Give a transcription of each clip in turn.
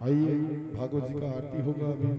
आइए भागवत जी का आरती होगा अभी।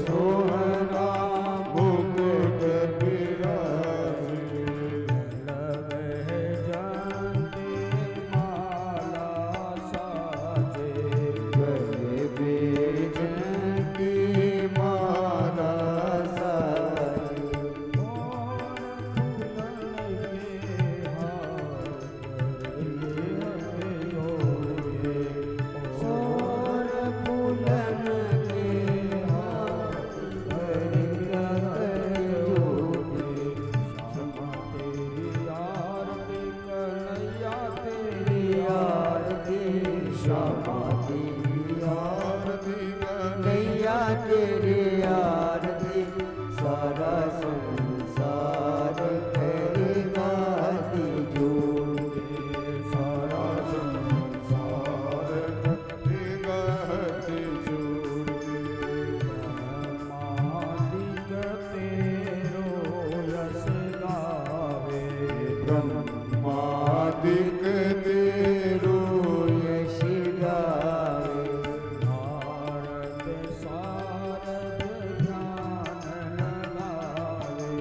सोहना तेरी आरती सारा संसार करेगा हाथ जोड़ के सारा संसार करेगा हाथ जोड़ के ब्रह्मादिक तेरो यश गावे ब्रह्मादिक तेरो यश गावे भारत सारद ध्यान लगावे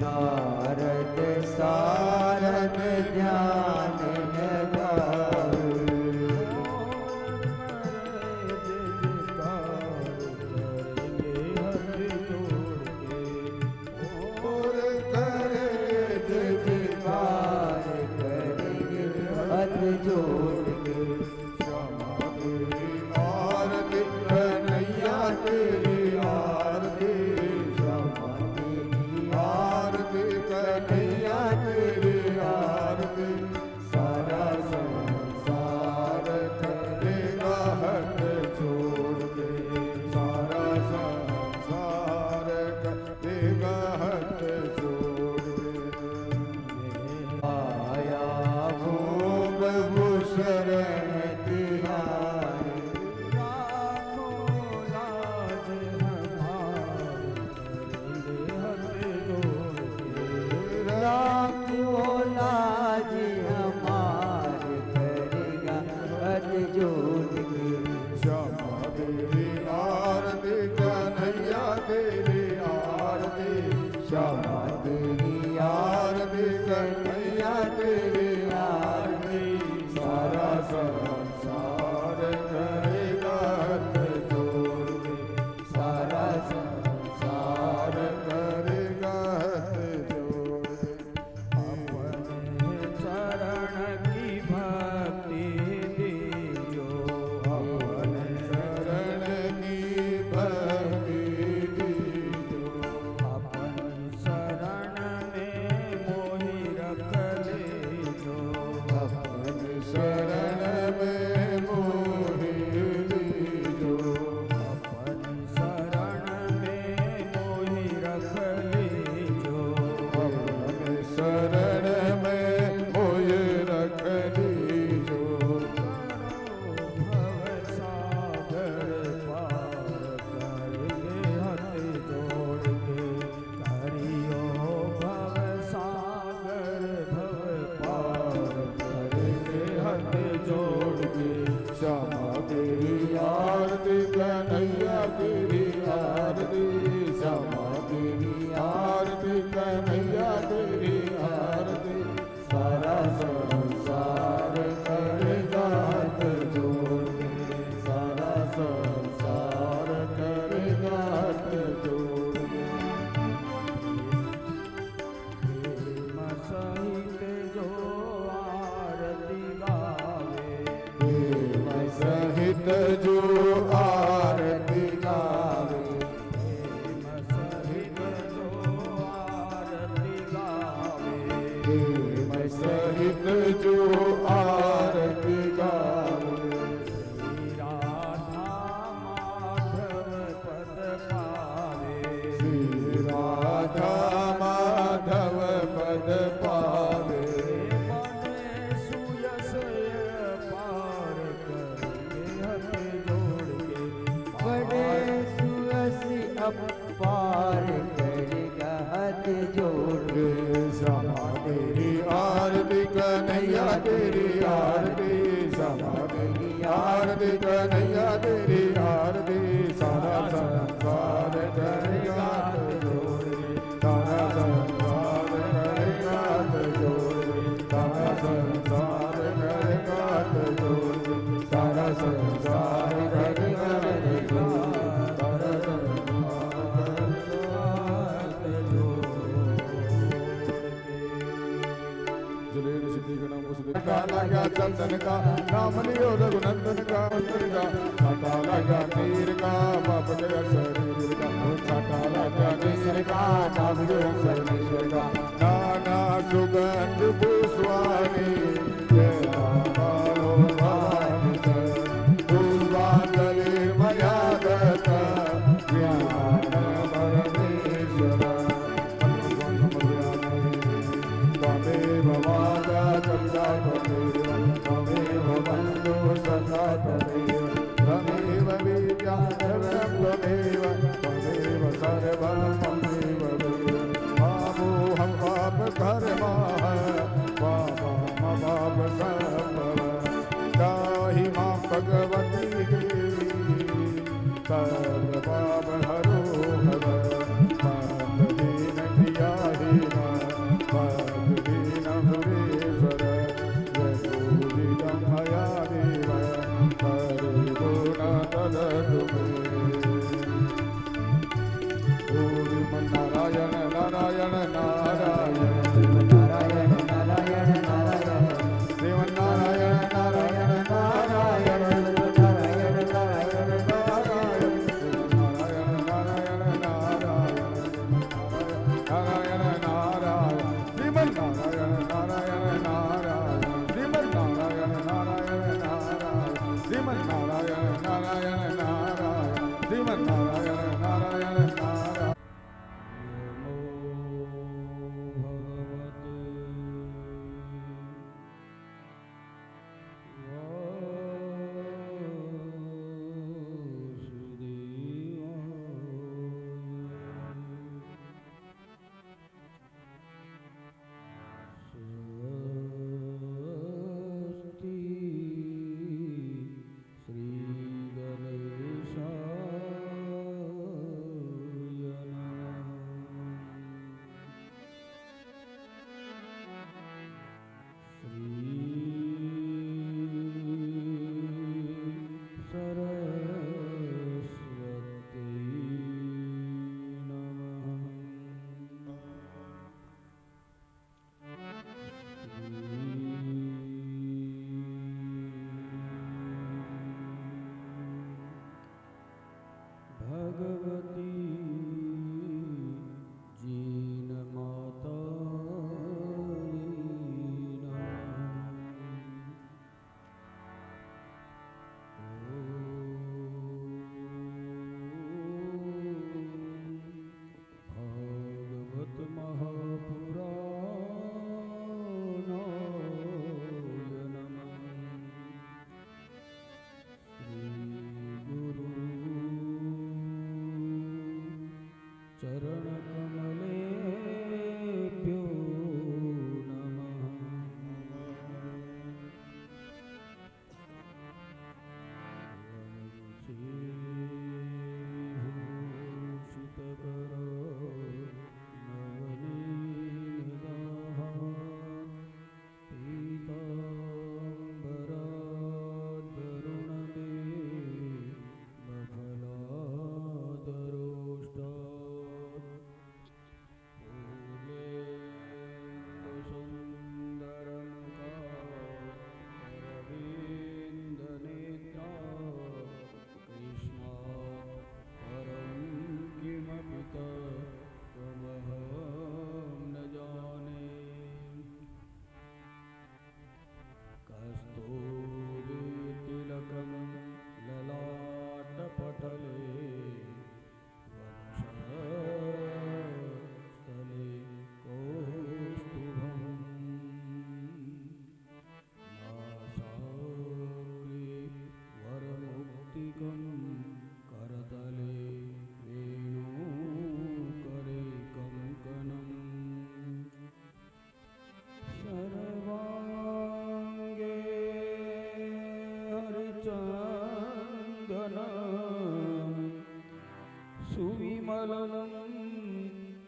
नारद सारद ध्यान लगावे और करे जयकार करेंगे हाथ जोड़ के श्यामा तेरी आरती कन्हैया तेरी आरती श्यामा तेरी आरती कन्हैया तेरी आरती सारा संसार करेगा हाथ जोड़ के सारा संसार करेगा हाथ जोड़ के आया हो प्रभु शरण तिहारी राखो लाज हमार करेंगे हाथ जोड़ के श्यामा तेरी आरती कन्हैया तेरी आरती श्यामा तेरी आरती कन्हैया तेरी आरती सारा संसार करेगा हाथ जोड़ के सारा संसार करेगा हाथ जोड़ के अपने चरण की भक्ति दीजो अपने शरण की भक्ति दीजो अपनी शरण में मोहि रख लेजो अपनी शरण में मोहि लीजो अपनी शरण में मोहि रख लेजो अपनी शरण में मोहि रख लीजो भव सागर पार करेंगे हाथ जोड़ के करियो भव सागर भव पार करेंगे हाथ जोड़ के श्यामा तेरी आरती कन्हैया तेरी आरती श्यामा तेरी आरती कन्हैया तेरी आरती सारा संसार करेगा हाथ जोड़ के सारा संसार करेगा हाथ जोड़ के प्रेम सहित जो आरती गावे प्रेम सहित जो आरती गावे प्रेम सहित जो आरती गावे प्रेम सहित जो आरती गावे श्री राधा माधव पद पावे श्री राधा माधव पद पावे बने सुयस पार करेंगे हाथ जोड़ के बड़े सुयस अपार करेगा हाथ जोड़ के श्यामा तेरी आरती कन्हैया तेरी आरती श्यामा तेरी आरती कन्हैया तेरी आरती सारा संसार करेगा हाथ जोड़ के सारा संसार करेगा हाथ जोड़ के सारा संसार करेगा हाथ जोड़ के सारा संसार करेगा हाथ जोड़ के सारा संसार जलेन सिद्धि का नाम उस काला गया चंदन का नाम लियो रघुनंदन का मंत्र का काटा लगा नीर का बाप गया शरीर का काटा लगा नीर का नाम लियो शरीर का नाना सुगंध पुष्वानी जय कालो भवानी पुष्पांजलि मर्यादता घर मम्मी बबे बाबू हम बाप घर बाबा माँ बाप सब दाही माँ भगवती सर्व बाब हरो हर बंदहीन क्रियाहीन बंदहीन सुरेश्वर यदूजितं मया देव परिगुण तदतु मे नारायण नारायण नारायण नारायण नारायण नारायण देव नारायण नारायण नारायण नारायण नारायण नारायण नारायण नारायण श्रीमन नारायण नारायण नारायण श्रीमन नारायण नारायण नारायण श्रीमन नारायण नारायण नारायण श्रीमन नारायण नारायण नारायण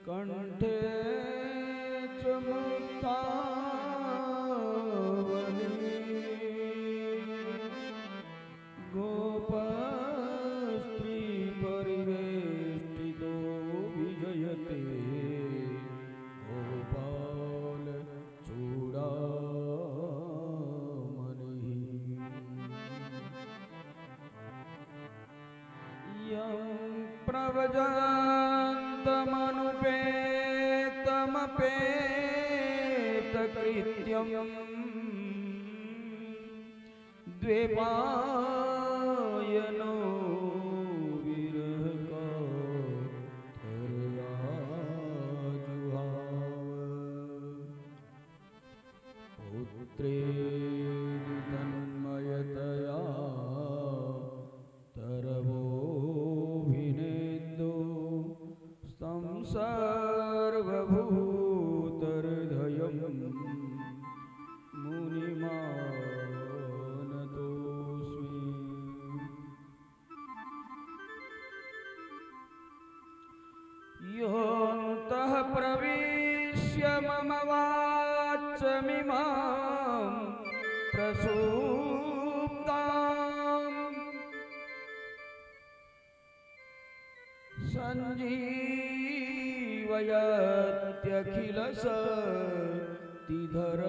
कंठे चमुक्तावली गोपस्त्री परिवेष्टितो विजयते गोपाल चूडामणिः यं प्रव्रजन्तमनुपेतमपेतकृत्यं द्वैपायनो विरहकातरयाजुहाव पुत्रेति तन्मयतया तरवोऽभिनेन्दो योऽन्तः प्रविश्य मम वाचमिमां प्रसूप्ताम् सञ्जीवयत्यखिलशक्तिधर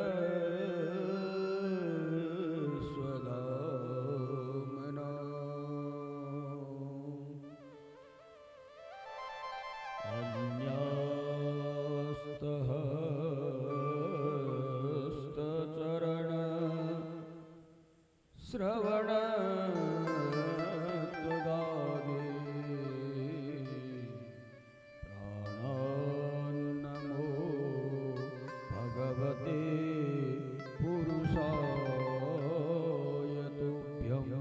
स्वधाम्ना अन्यास्तहस्तचरण श्रवण त्वगादे प्राणान्नमो भगवते पुरुषाय तुभ्यम्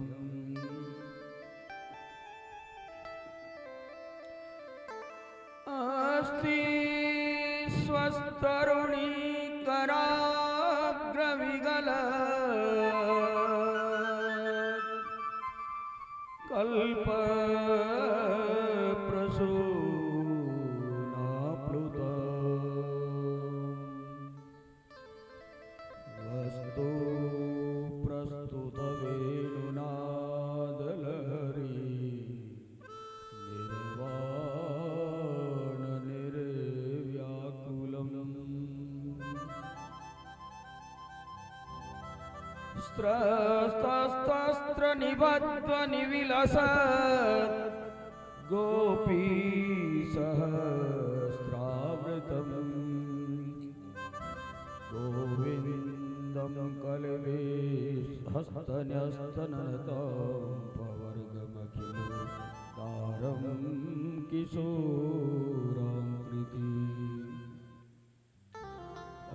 अस्ति स्वस्तरुणी कराग्रविगल कल्प प्रसूनाप्लुत वस्तु प्रस्तुत वेणुनादलहरी निर्वाण निर्व्याकुलम् स्त्रस्तस्त्र निबद्ध निविलसत् गोपी सहस्रावृतम् गोविन्दं कलवे हस्तन्यस्तनतां पवर्गमखिलो तारं किशोराकृति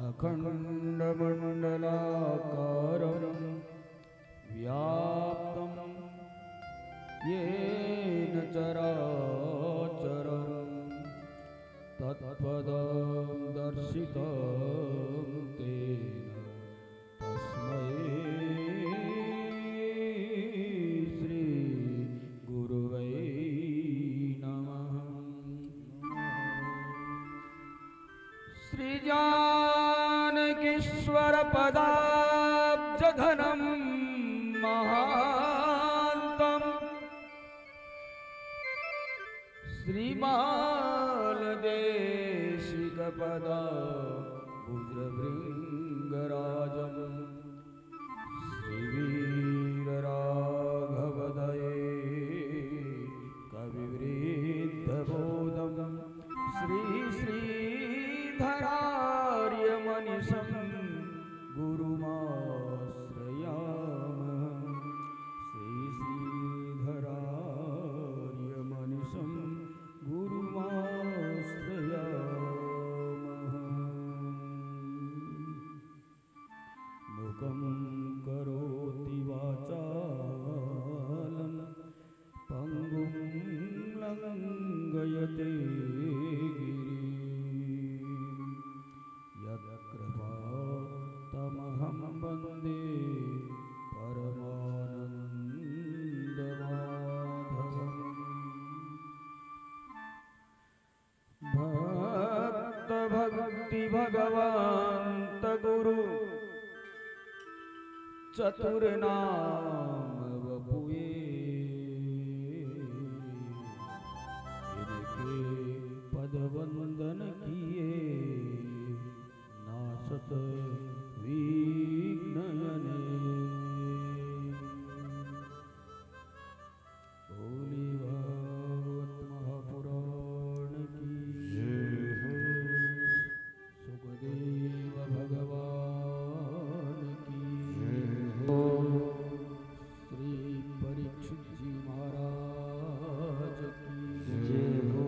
अखण्डमण्डलाकारं व्याप्तं येन चराचरं तत्पदं दर्शितं तेन तस्मै श्रीगुरुवे नमः। श्रीजानकीश्वरपदाब्जघनं महान्तम् श्रीबालदेशिकपदा भुजभृङ्गराजम् श्रीवीरराघवदये कविवृद्धबोधं श्रीधरार्यमनिशं गुरुमाश्रयामः श्रीधरार्यमनिशं गुरुमाश्रयामः। मुखं करोति वाचालं पङ्गुं लङ्घयते गिरिं यत्कृपातमहं वन्दे परमानन्दमाधवम्। भक्तभक्तिभगवान्त गुरु चतुर्नाम वपुए इनके पद वंदन किए नासत विघ्नयने। बोली भागवत महापुराण की सुखदेव भगवान की श्री परीक्षित जी महाराज की जय हो।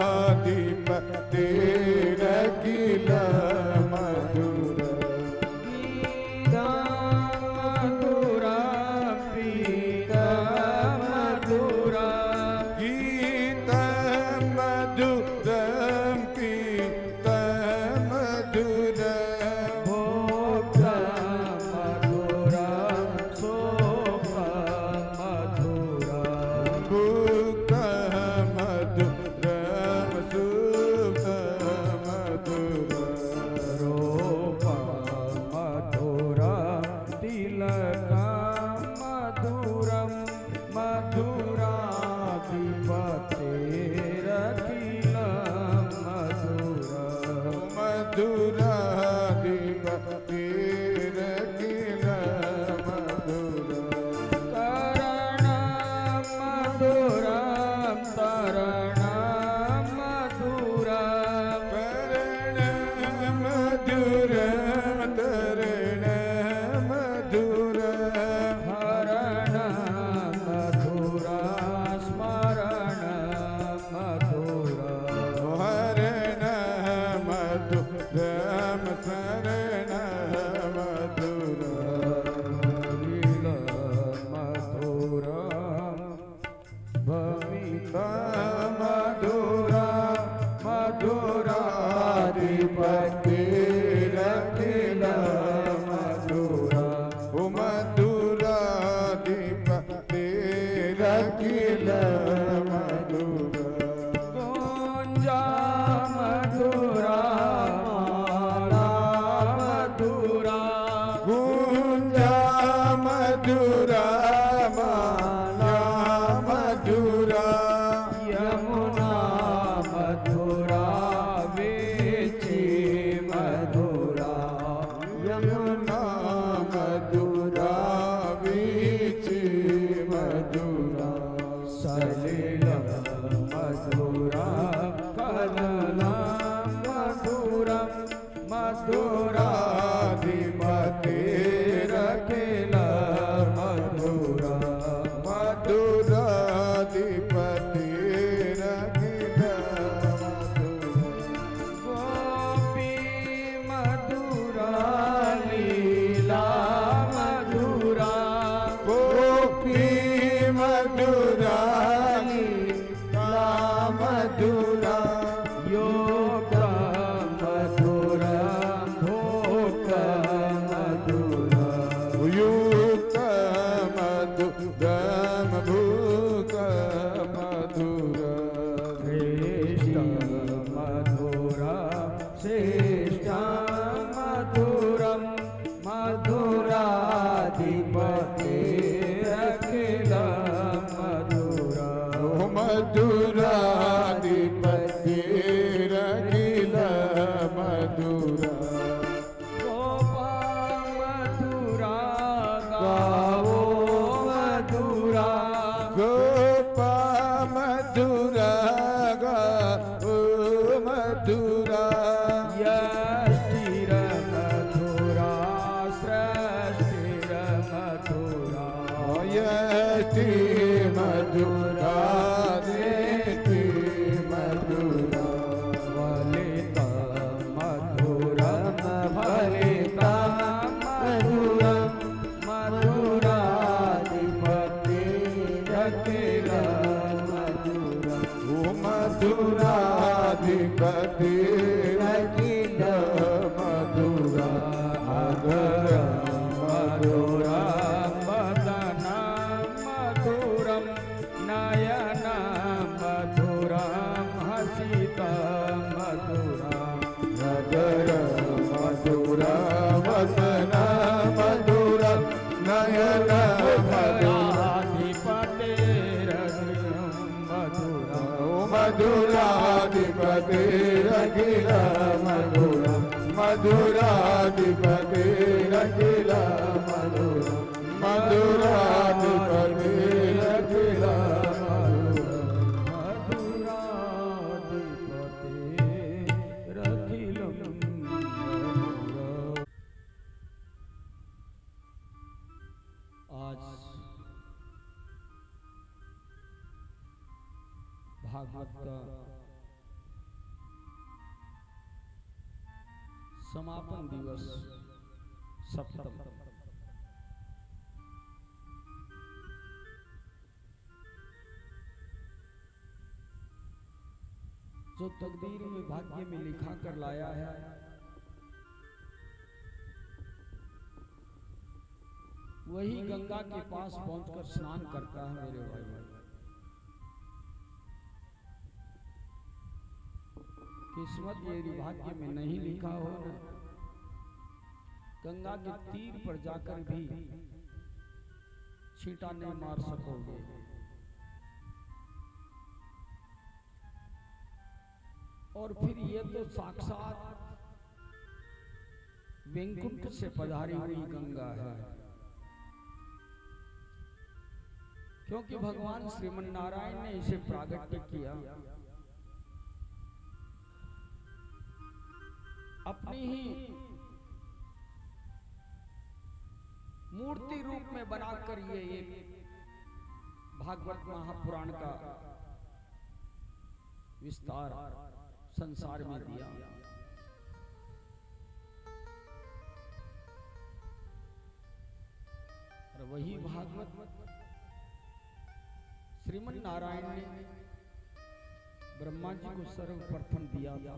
मधुराधिपते रखिल मधुरा गीत मधुरम पीत मधुर भोग मधुरम शोक मधुरा भूत मधुरम सुख मधुर रूप मधुरम तिलक मधुरम मधुराधिपतेरखिल मधुरा मधुराधिपते रखिल मधुर करण मधुरम तरण मधुरम करण मधुर तरण मधुर हरण मधुरा स्मरण मधुरा हरण मधुरम शरण मधुर लील मधुरम भमित मधुरा मधुराधिपते रखिल मधुरा ओ मधुराधिपते रखिल मधुरा कुंजा मधुरा माला मधुरा गुंजा मधुरा माया मधुरा यमुना मधुरा वेची मधुरा यमुना मधुरा बीची मधुरा सलिल मधुरा कलला मधुरम मधुराधिपते रखिल मधुरा मधुराधिपते रखिल गोपी मधुरा लीला मधुरा गोपी मधुरा लीला मधुरा योग मधुरा भोग मधुरा युक्त मधुरम भूक मधुर श्रेष्ठ मधुरा श्रेष्ठ मधुरम मधुराधिपते अखिल मधुरा मधुराधिपते रखिल मधुरा गोपा मधुरा गावो मधुरा गोपा मधुरा गो मधुरा यष्टिर मधुरा सृष्टिर मधुरा यष्टि मधुरा देति मधुरा वलित मधुरम फलित मधुरम मधुराधिपते रखिल मधुरा ओ मधुराधिपते रखिल मधुरा मधुर मधुरा वदन मधुरम नयन मधुरम हसित मधुरा नगर मधुरा वसन मधुर नयन मधुरा अधिपते मधुरा ओ मधुराधिपते रखिल मधुरा मधुराधिपते रखिल मधुरा मधुराधिपते रखिल मधुरा मधुराधिपते रखिल मधुरा। आज भागवत का समापन दिवस सप्तम। जो तकदीर में भाग्य में लिखा कर लाया है, वही गंगा के पास पहुंचकर स्नान करता है मेरे भाई। किस्मत यदि भाग्य में नहीं लिखा हो ना, गंगा के तीर पर जाकर भी छींटा नहीं मार सकोगे। और फिर ये तो साक्षात वैकुंठ से पधारी हुई गंगा है, क्योंकि भगवान श्रीमन नारायण ने इसे प्रागट्य किया अपनी ही मूर्ति रूप में बनाकर। ये भागवत महापुराण का विस्तार संसार में दिया। और वही भागवत श्रीमन नारायण ने ब्रह्मा जी को सर्वप्रथम दिया था।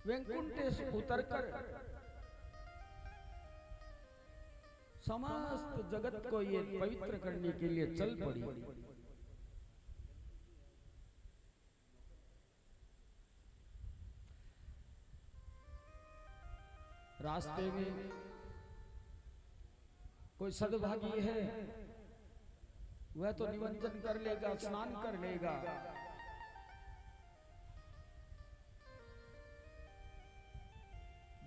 वैकुंठ से उतरकर समस्त जगत को ये पवित्र करने के लिए चल पड़ी। रास्ते में कोई सद्भागी है, वह तो निमंत्रण कर लेगा, स्नान कर लेगा।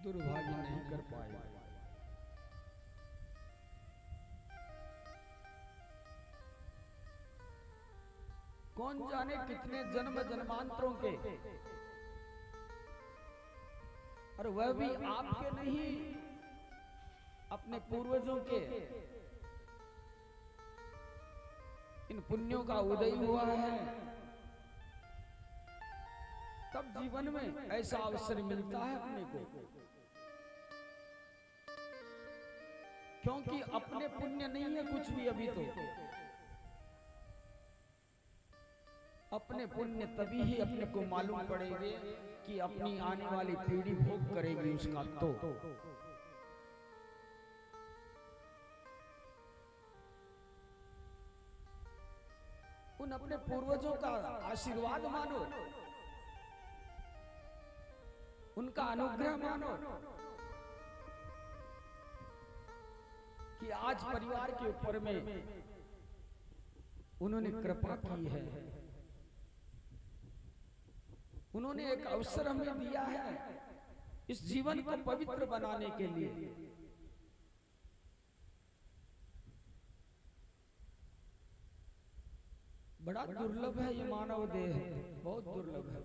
दुर्भागी नहीं कर पाए। कौन जाने कितने जन्म जन्मांतरों के, और वह भी आपके नहीं, अपने पूर्वजों के इन पुण्यों का उदय हुआ है। तब जीवन में ऐसा अवसर मिलता है अपने को, क्योंकि अपने पुण्य नहीं है कुछ भी अभी तो। अपने पुण्य तभी ही अपने को मालूम पड़ेंगे कि अपनी आने वाली पीढ़ी भोग करेगी उसका। तो उन अपने पूर्वजों का आशीर्वाद मानो, उनका अनुग्रह मानो कि आज परिवार के ऊपर में उन्होंने कृपा की है। उन्होंने एक अवसर हमें दिया है इस जीवन को पवित्र बनाने के लिए। बड़ा दुर्लभ है ये मानव देह, बहुत दुर्लभ है।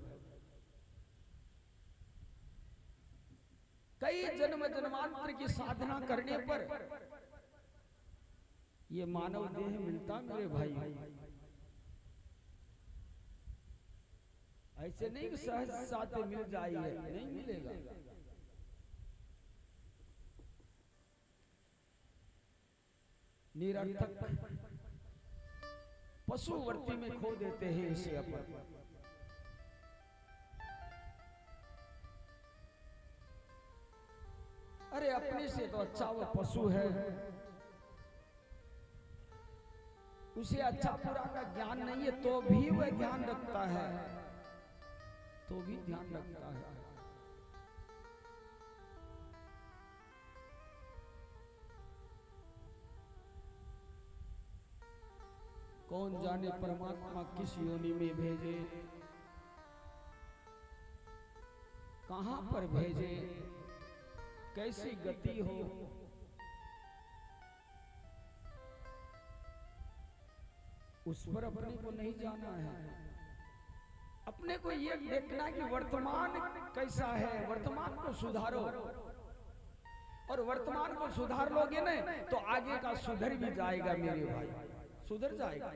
कई जन्म जन्मांतर की साधना करने पर ये मानव देह मिलता मेरे भाई। ऐसे नहीं कि सहज साथ मिल जाइए, नहीं मिलेगा। निरर्थक पशुवर्ती में खो देते हैं इसे अपन। अरे अपने से तो अच्छा वो पशु है, उसे अच्छा बुरा का ज्ञान नहीं है तो भी वह ध्यान रखता है, तो भी ध्यान रखता है। कौन जाने परमात्मा किस योनि में भेजे, कहां पर भेजे, कैसी गति हो, उस पर अपने को नहीं जाना है। अपने को ये देखना कि वर्तमान कैसा है, वर्तमान को सुधारो। और वर्तमान को सुधार लोगे ना तो आगे का सुधर भी जाएगा मेरे भाई, सुधर जाएगा।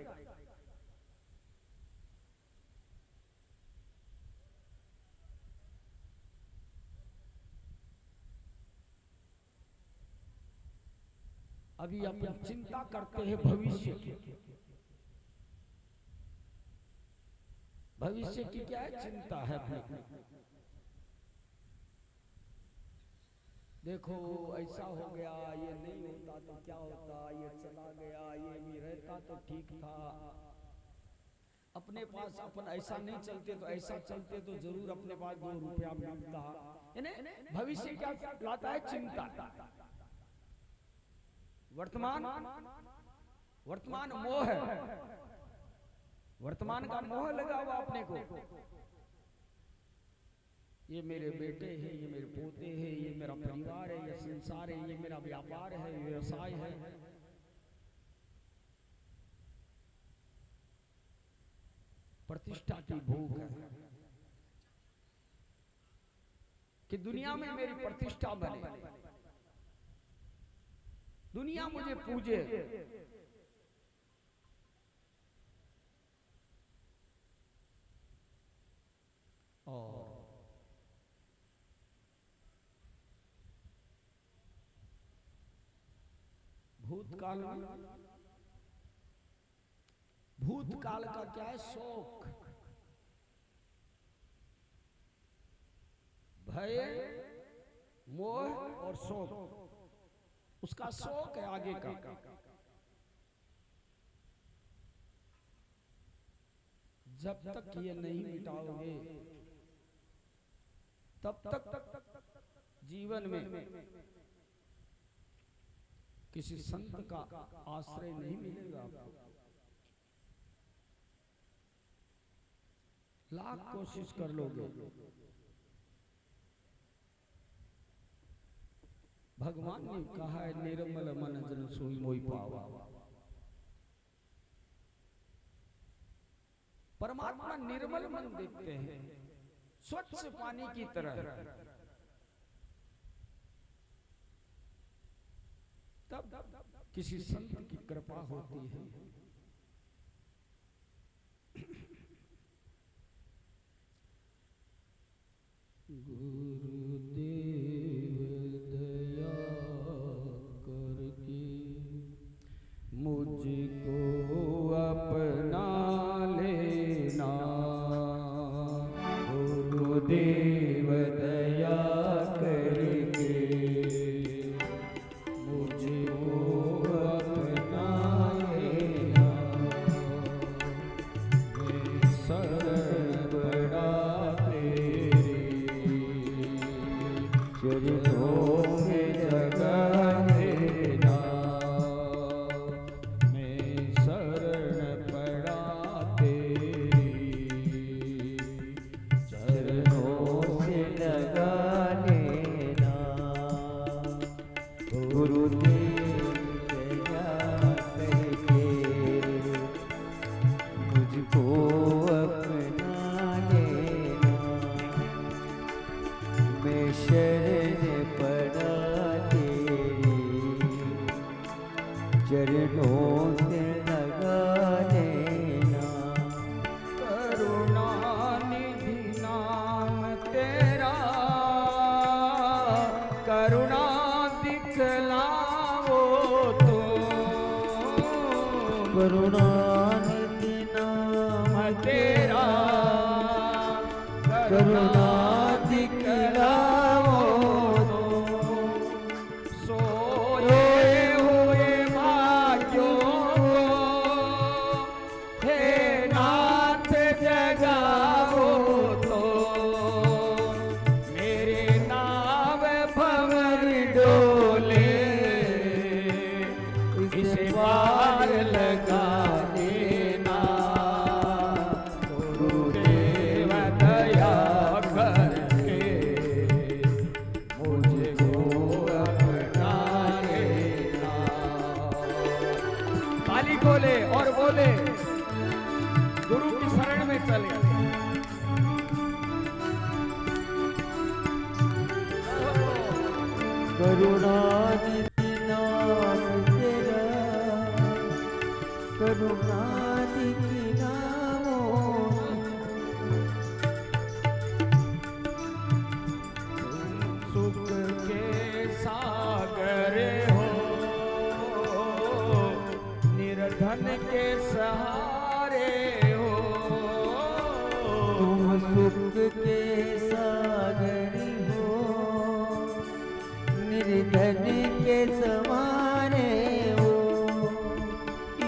अभी अपन चिंता करते हैं भविष्य की। भविष्य की क्या है चिंता है अपने। देखो ऐसा हो गया, ये नहीं होता तो क्या होता, ये चला गया, ये भी रहता तो ठीक था। अपने पास अपन ऐसा नहीं चलते तो ऐसा चलते तो जरूर अपने पास 2 रुपया मिलता। भविष्य क्या लाता है चिंता। वर्तमान मोह है, वर्तमान का मोह लगा हुआ अपने को। ये मेरे बेटे हैं, ये मेरे पोते हैं, ये मेरा परिवार है, ये संसार है, ये मेरा व्यापार है, व्यवसाय है। प्रतिष्ठा की भूख है कि दुनिया में मेरी प्रतिष्ठा बने, दुनिया मुझे पूजे। और भूतकाल का क्या है शोक, भय, मोह और शोक। उसका शोक है आगे का। जब तक ये नहीं मिटाओगे तब तक जीवन में किसी संत का आश्रय नहीं मिलेगा आपको। लाख कोशिश कर लोगे, भगवान ने कहा है निर्मल मन जन सोई मोई पावा। परमात्मा निर्मल मन देखते हैं, स्वच्छ पानी की तरह। तब किसी संत की कृपा होती है। गुरुदेव दया करके मुझको अपना लेना। गुरुदेव दया करके मुझको अपना लेना। मैं शरण पड़ा चरणों में जगह देना। मैं शरण पड़ा तेरी, चरणों से लगा लेना। गुरुदेव दया करके मुझको अपना लेना। मैं शरण पड़ा तेरी, चरणों से लगा लेना। करुणानिधि नाम तेरा, करुणा दिखलाओ तो। करुणानिधि नाम तेरा, करुणा दिखलाओ तो। सोए हुए भाग्यों को हे नाथ जगाओ तो। मेरे नाव भंवर डोले इस बार लगा देना। गुरुदेव दया करके मुझको अपना लेना। ताली खोले और बोले गुरु की शरण में चले। करुणानिधि नाम तेरा, करुणा दिखिलाओ सुख के सागर हो निर्धन के सहारे हो तुम सुख के सागर हो निर्धन के सवारे हो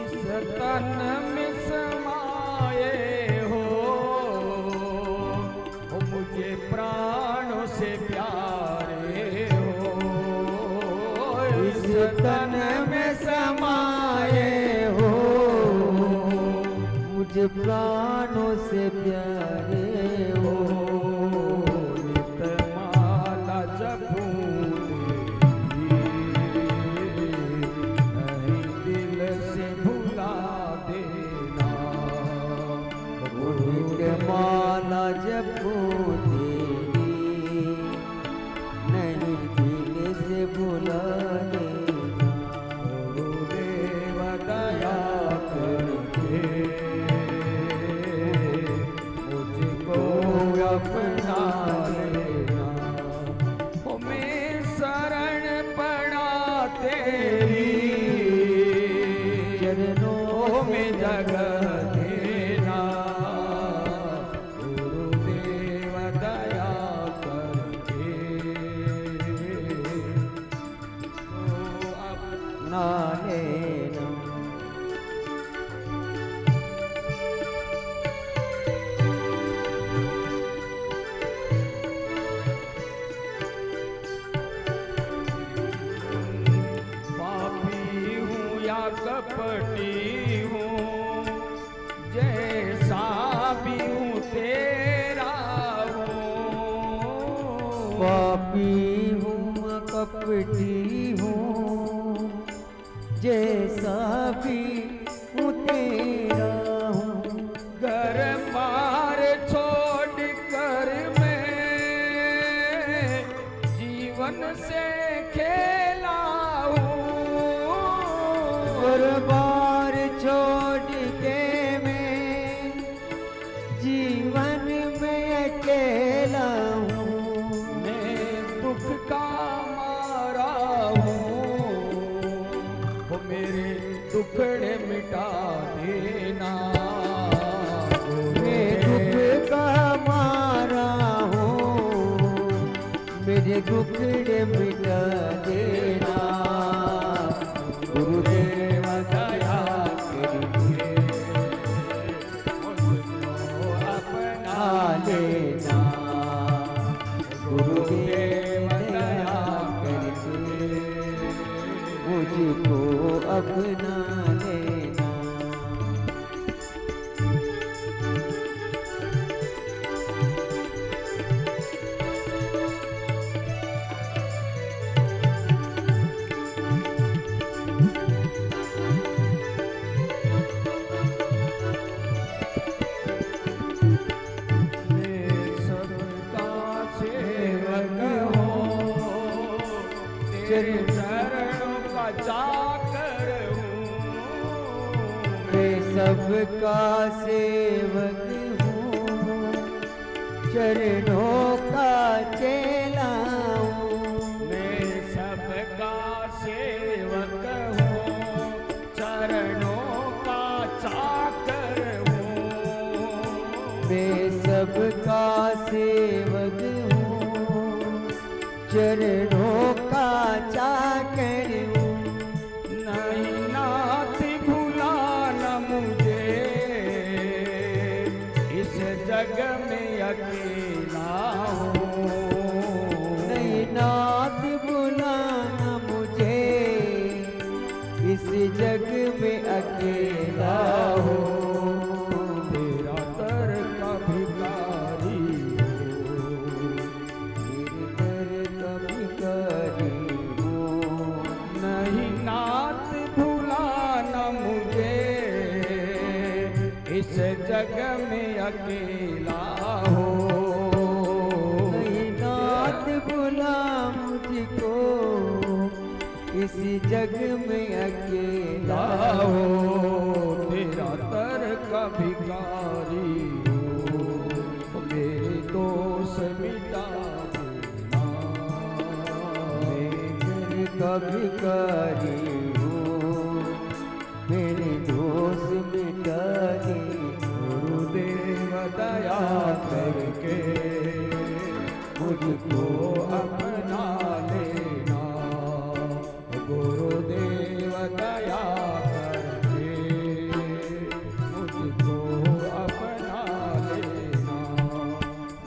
इस तन में समाये हो मुझे प्राणों से प्यारे हो इस तन में समाये हो मुझे प्राणों से प्यारे हो नित माला जपूं नहीं दिल से भुला देना नित्य माला जपो तेरी नहीं दिल से भुला देना गुरुदेव दया करके मुझको अपना लेना हो मैं शरण पड़ा तेरी चरणों में जगह देना गुरुदेव दया करके तो अपना लेना पापी हूँ या कपटी हूँ जैसा भी हूँ तेरा हूँ पापी हूँ कपटी हूँ जैसा भी हूँ तेरा हूँ घर बार छोड़ कर मैं जीवन से खेला हूँ और बार छोड़ के मैं जीवन में अकेला हूँ मैं दुख का मारा हूँ वो मेरे दुखड़े मिटा देना मैं दुख का मारा हूँ मेरे दुखड़े मिटा देना गुरुदेव दया करके मुझको अपना लेना गुरुदेव दया करके मुझको अपना लेना तेरे चरणों का चाकर हूँ मैं सबका सेवक हूँ चरणों का चेला हूँ मैं सबका सेवक हूँ चरणों का चाकर हूँ मैं सबका सेवक हूँ चरणों का चाकर हूँ नहीं नाथ भुलाना मुझे इस जग में अकेला हूँ नहीं नाथ बुलाना मुझे इस जग में अकेला हो तेरा दर का भिखारी तेरे दर का भिखारी हूँ नहीं नाथ भुलाना मुझे इस जग में अकेला हो नहीं नाथ बुला मुझको इस जग में अकेला हो भिखारी हूँ, मेरे दोष मिटा दे गुरुदेव दया करके मुझको अपना लेना, गुरुदेव दया करके मुझको अपना लेना।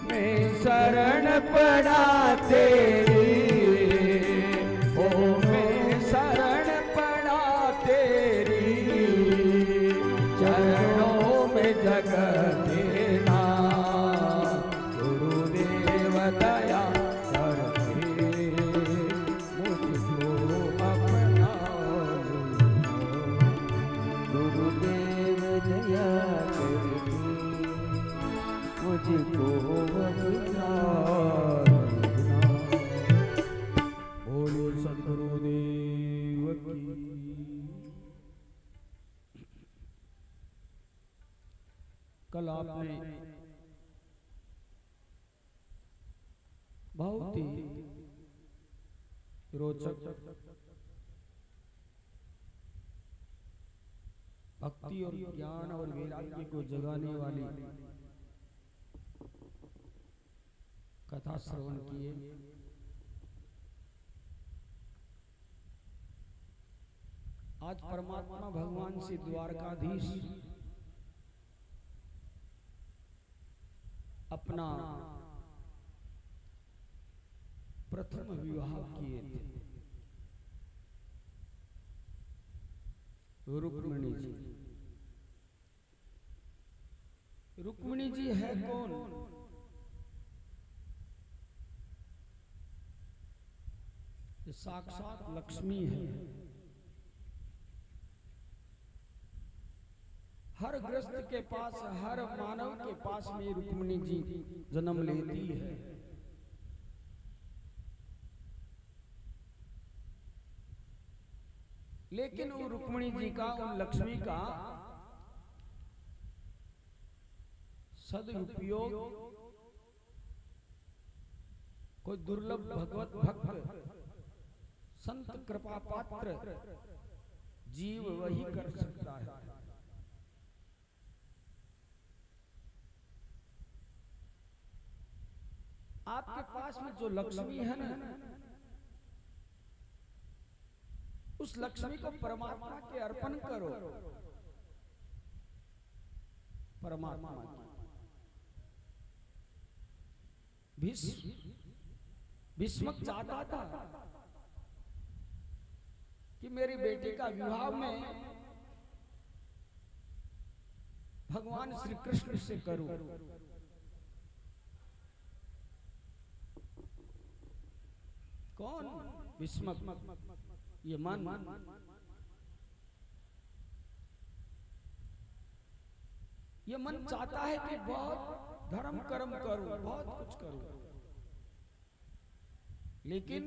मैं शरण पड़ा तेरी, ओ मैं शरण पड़ा तेरी, चरणों में जगह देना, गुरुदेव दया करके मुझको अपना लेना। गुरुदेव दया करके मुझको अपना लेना। बोलो सद्गुरुदेव की। कल आपने बहुत ही रोचक भक्ति और ज्ञान और वैराग्य को जगाने वाली कथा श्रवण किए। आज परमात्मा भगवान से द्वारकाधीश अपना प्रथम विवाह किए थे। रुक्मिणी जी, रुक्मिणी जी है कौन? ये साक्षात लक्ष्मी है। हर ग्रस्त के पास, हर मानव के पास में रुक्मिणी जी जन्म लेती है। लेकिन वो रुक्मिणी जी का, उन लक्ष्मी का सदुपयोग कोई दुर्लभ भगवत भक्त संत कृपा पात्र जीव वही कर सकता है। आपके पास में जो लक्ष्मी है ना, उस लक्ष्मी को परमात्मा के अर्पण करो। परमात्मा की भीष्मक चाहता था कि मेरी बेटी का विवाह में भगवान श्री कृष्ण से करूं। कौन? भीष्मक। ये मन चाहता है कि बहुत धर्म कर्म करूं, बहुत कुछ करूं, लेकिन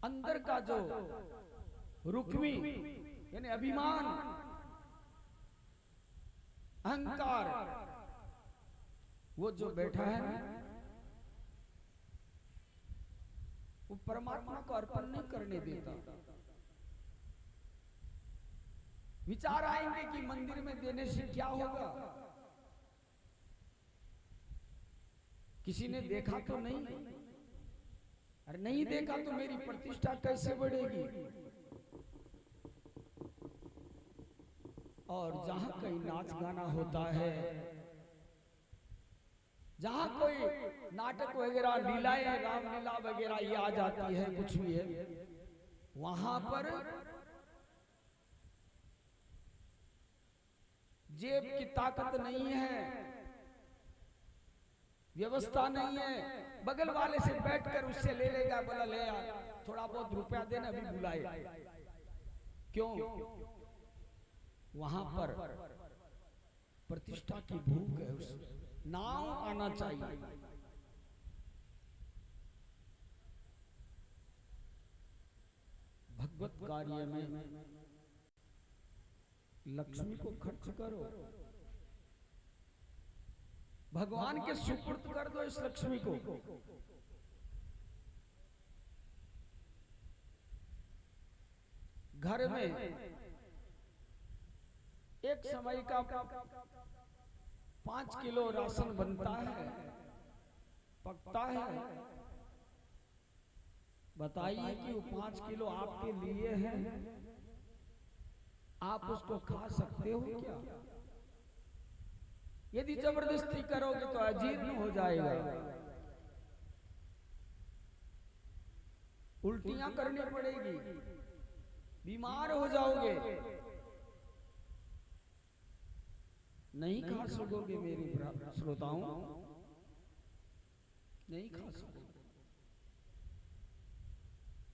अंदर का जो रुक्मी यानी अभिमान, अहंकार, वो जो बैठा है वो परमात्मा को अर्पण नहीं करने देता। विचार आएंगे कि मंदिर में देने से क्या होगा, किसी ने देखा तो नहीं, अरे नहीं देखा तो मेरी प्रतिष्ठा कैसे बढ़ेगी। और जहां कहीं नाच गाना होता है, जहां कोई नाटक वगैरह, लीलाएं, रामलीला वगैरह ये आ जाती है, कुछ भी है, वहां पर जेब की ताकत नहीं है, व्यवस्था नहीं है, बगल वाले से बैठकर उससे ले लेगा, बोला ले आ, थोड़ा बहुत रुपया देना, अभी बुलाए। क्यों? वहां पर प्रतिष्ठा की भूख है, उस नाम आना चाहिए। भगवत कार्य में लक्ष्मी को खर्च करो, भगवान के सुपुर्द कर दो इस लक्ष्मी को। घर में एक समय का 5 किलो राशन बनता है, पकता है, बताइए कि वो 5 किलो आपके लिए है, आप उसको खा सकते हो क्या? यदि जबरदस्ती करोगे तो अजीर्ण हो जाएगा, उल्टियां करनी पड़ेगी, बीमार हो जाओगे, नहीं खा सकोगे मेरे श्रोताओं, नहीं खा सकोगे।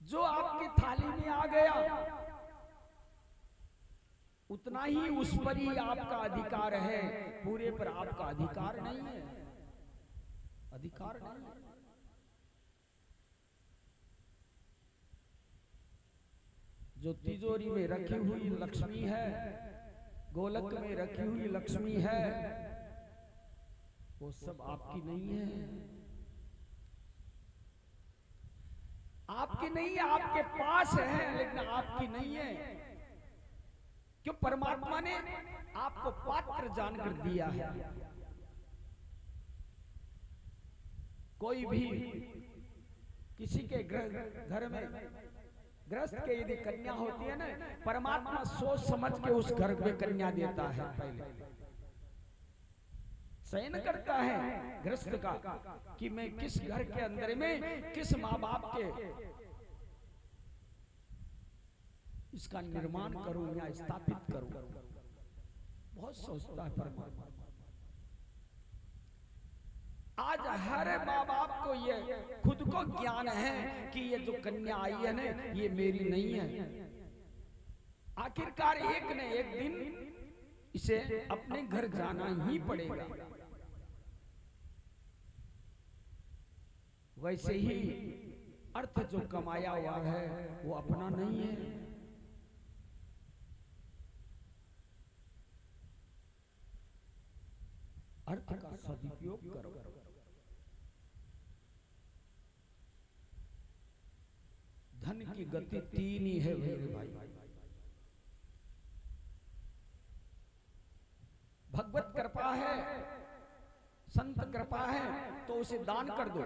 जो आपकी थाली में आ गया उतना ही उस पर ही आपका अधिकार है, पूरे पर आपका अधिकार नहीं है, अधिकार नहीं है। जो तिजोरी में रखी हुई लक्ष्मी है, गोलक में रखी हुई लक्ष्मी है, वो सब आपकी नहीं है, आपकी नहीं है, आपके पास है लेकिन आपकी नहीं है। क्यों? परमात्मा ने आपको पात्र जानकर दिया है। कोई भी किसी के घर में गृहस्थ के यदि कन्या होती है ना, परमात्मा सोच समझ के उस घर में कन्या देता है, पहले चयन करता है गृहस्थ का कि मैं किस घर के अंदर में किस माँ बाप के इसका निर्माण करूं या स्थापित करूं, बहुत सोचता है परमात्मा। आज हर माँ बाप को ये खुद को ज्ञान है कि ये जो कन्या आई है ना, ये मेरी नहीं है। आखिरकार एक न एक दिन इसे अपने घर जाना ही पड़ेगा। वैसे ही अर्थ जो कमाया हुआ है वो अपना नहीं है। अर्थ का सदुपयोग करो। धन की गति 3 ही है मेरे भाई। भगवत कृपा है, संत कृपा है तो उसे दान कर दो,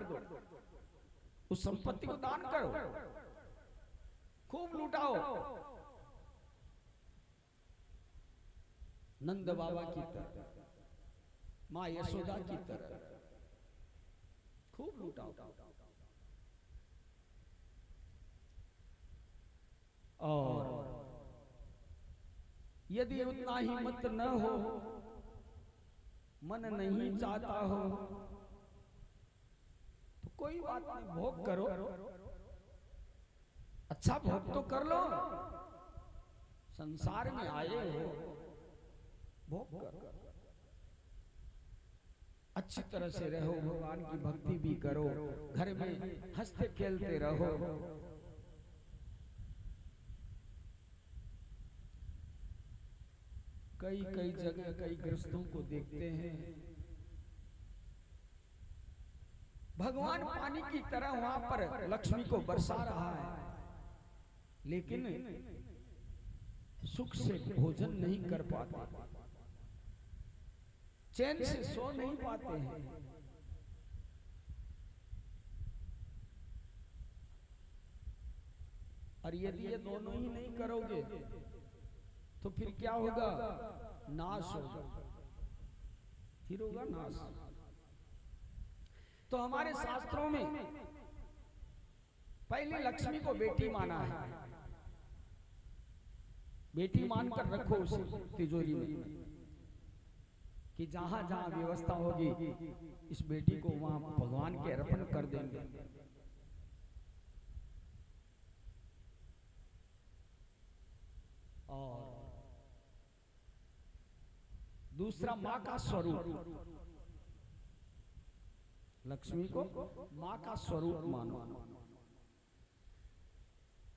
उस संपत्ति को दान करो, खूब लुटाओ। नंद बाबा की तरह, माँ यशोदा की तरह खूब लुटाओ। और यदि उतना हिम्मत न हो, मन नहीं चाहता हो, तो कोई बात नहीं, भोग करो, अच्छा भोग तो कर लो। संसार में आए हो, भोग करो, अच्छी तरह से रहो, भगवान की भक्ति भी करो, घर में हंसते खेलते रहो। कई कई जगह कई गृहस्थों को देखते हैं, भगवान पानी की तरह वहां पर लक्ष्मी को बरसा रहा है, लेकिन सुख से भोजन नहीं कर पाते, चैन से सो नहीं पाते हैं। और यदि ये दोनों ही नहीं करोगे तो फिर क्या होगा? नाश होगा, फिर होगा नाश। तो हमारे शास्त्रों में पहले लक्ष्मी को बेटी माना है, बेटी मानकर रखो उसे तिजोरी में, कि जहां जहां व्यवस्था होगी इस बेटी को वहां भगवान के अर्पण कर देंगे। और दूसरा मां का स्वरूप, लक्ष्मी को मां का स्वरूप मानो।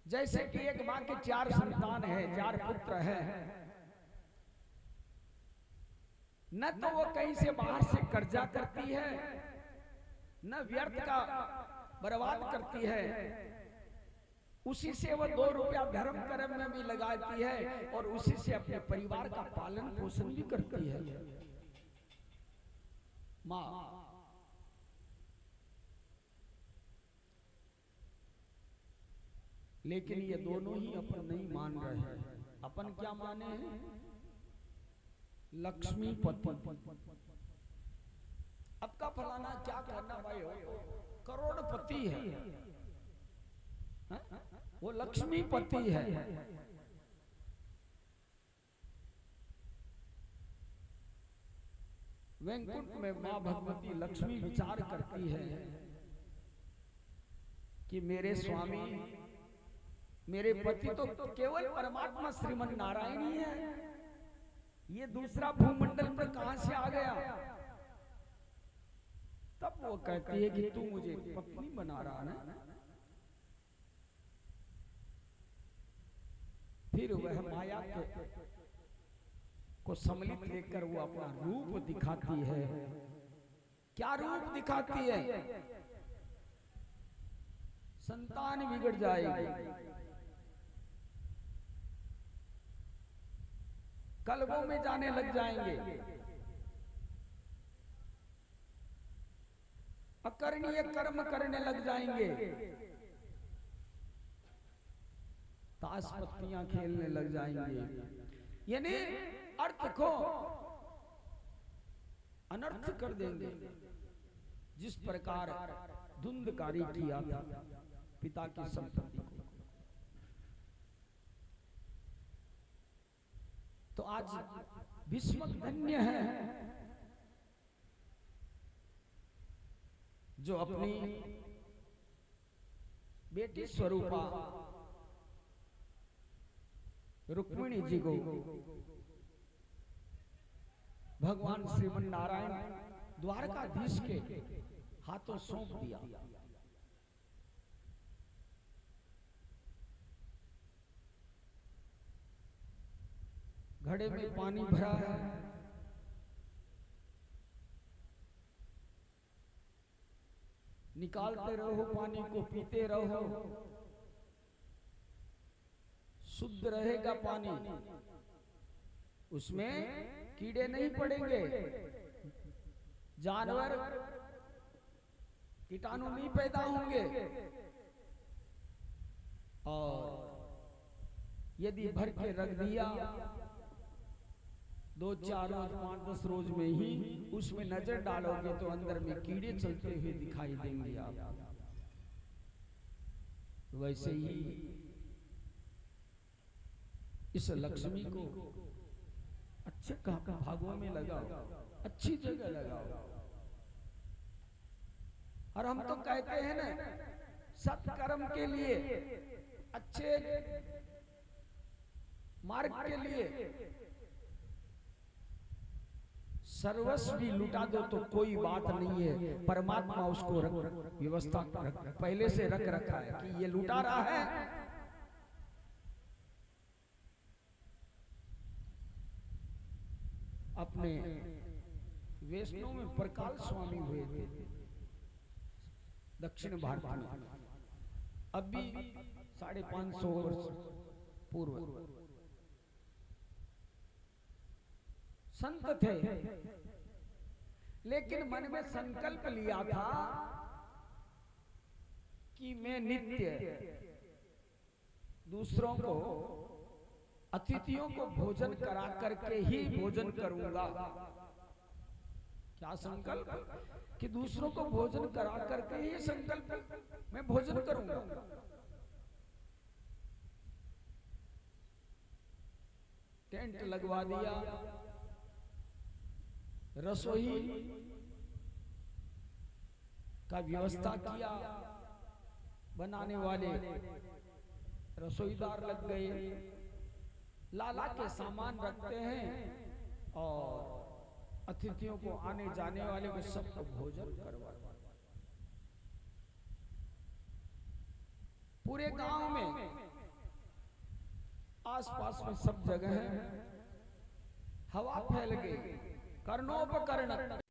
जैसे कि एक मां के 4 संतान है, 4 पुत्र है, न तो वो कहीं से बाहर से कर्जा करती है, न व्यर्थ का बर्बाद करती है, उसी से वो 2 रुपया धर्म कर्म में भी लगाती है और उसी से अपने परिवार का पालन पोषण भी करती है माँ। लेकिन ये दोनों ही अपन नहीं मान रहे हैं। अपन क्या माने हैं? लक्ष्मीपति। अब का फलाना क्या करना भाई, हो करोड़पति है, वो लक्ष्मीपति है। वैकुंठ में मां भगवती लक्ष्मी विचार करती है कि मेरे स्वामी, मेरे पति तो केवल परमात्मा श्रीमन नारायण ही है, ये दूसरा भूमंडल पर कहां से आ गया? तब वो कहती है कि तू मुझे पत्नी बना रहा है। फिर वह माया को सम्मिलित लेकर वो अपना रूप दिखाती है। क्या रूप दिखाती है? संतान बिगड़ जाएगी, कलबों में जाने लग जाएंगे, अकरणीय कर्म करने लग जाएंगे, ताश पत्तियां खेलने लग जाएंगे, यानी अर्थ को अनर्थ कर देंगे। जिस प्रकार धुंधकारी किया था पिता की संपत्ति को। तो आज विश्व धन्य है जो अपनी बेटी स्वरूपा रुक्मिणी जी को भगवान श्रीमन नारायण द्वारकाधीश के हाथों सौंप दिया। घड़े में पानी भरा है, निकालते रहो पानी को, पीते रहो, शुद्ध रहेगा पानी, उसमें कीड़े नहीं पड़ेंगे, जानवर कीटाणु नहीं पैदा होंगे। और यदि भर के रख दिया 2-4 रोज 5-10 रोज में ही उसमें नजर डालोगे तो अंदर में कीड़े चलते हुए दिखाई देंगे आप। वैसे ही इस लक्ष्मी को अच्छे भागों में लगाओ, अच्छी जगह लगाओ। और हम तो कहते हैं ना, सत्कर्म के लिए, अच्छे मार्ग के लिए सर्वस्व भी लुटा दो तो कोई बात नहीं है। परमात्मा उसको व्यवस्था पहले से रख रखा है कि ये लुटा रहा है। अपने वैष्णव में प्रकाल स्वामी हुए थे दक्षिण भारत में, अब भी 550 वर्ष पूर्व संत थे, लेकिन मन में संकल्प लिया था कि मैं नित्य दूसरों को, अतिथियों को भोजन करा करके ही भोजन करूंगा। क्या संकल्प? कि दूसरों को भोजन करा करके ही संकल्प मैं भोजन करूंगा। टेंट लगवा दिया, रसोई का व्यवस्था किया, बनाने वाले रसोईदार लग गए, लाला के सामान रखते हैं और अतिथियों को, आने जाने वाले को सबको भोजन करवा। पूरे गांव में, आसपास में सब जगह हवा फैल गई, कर्णोपकर्ण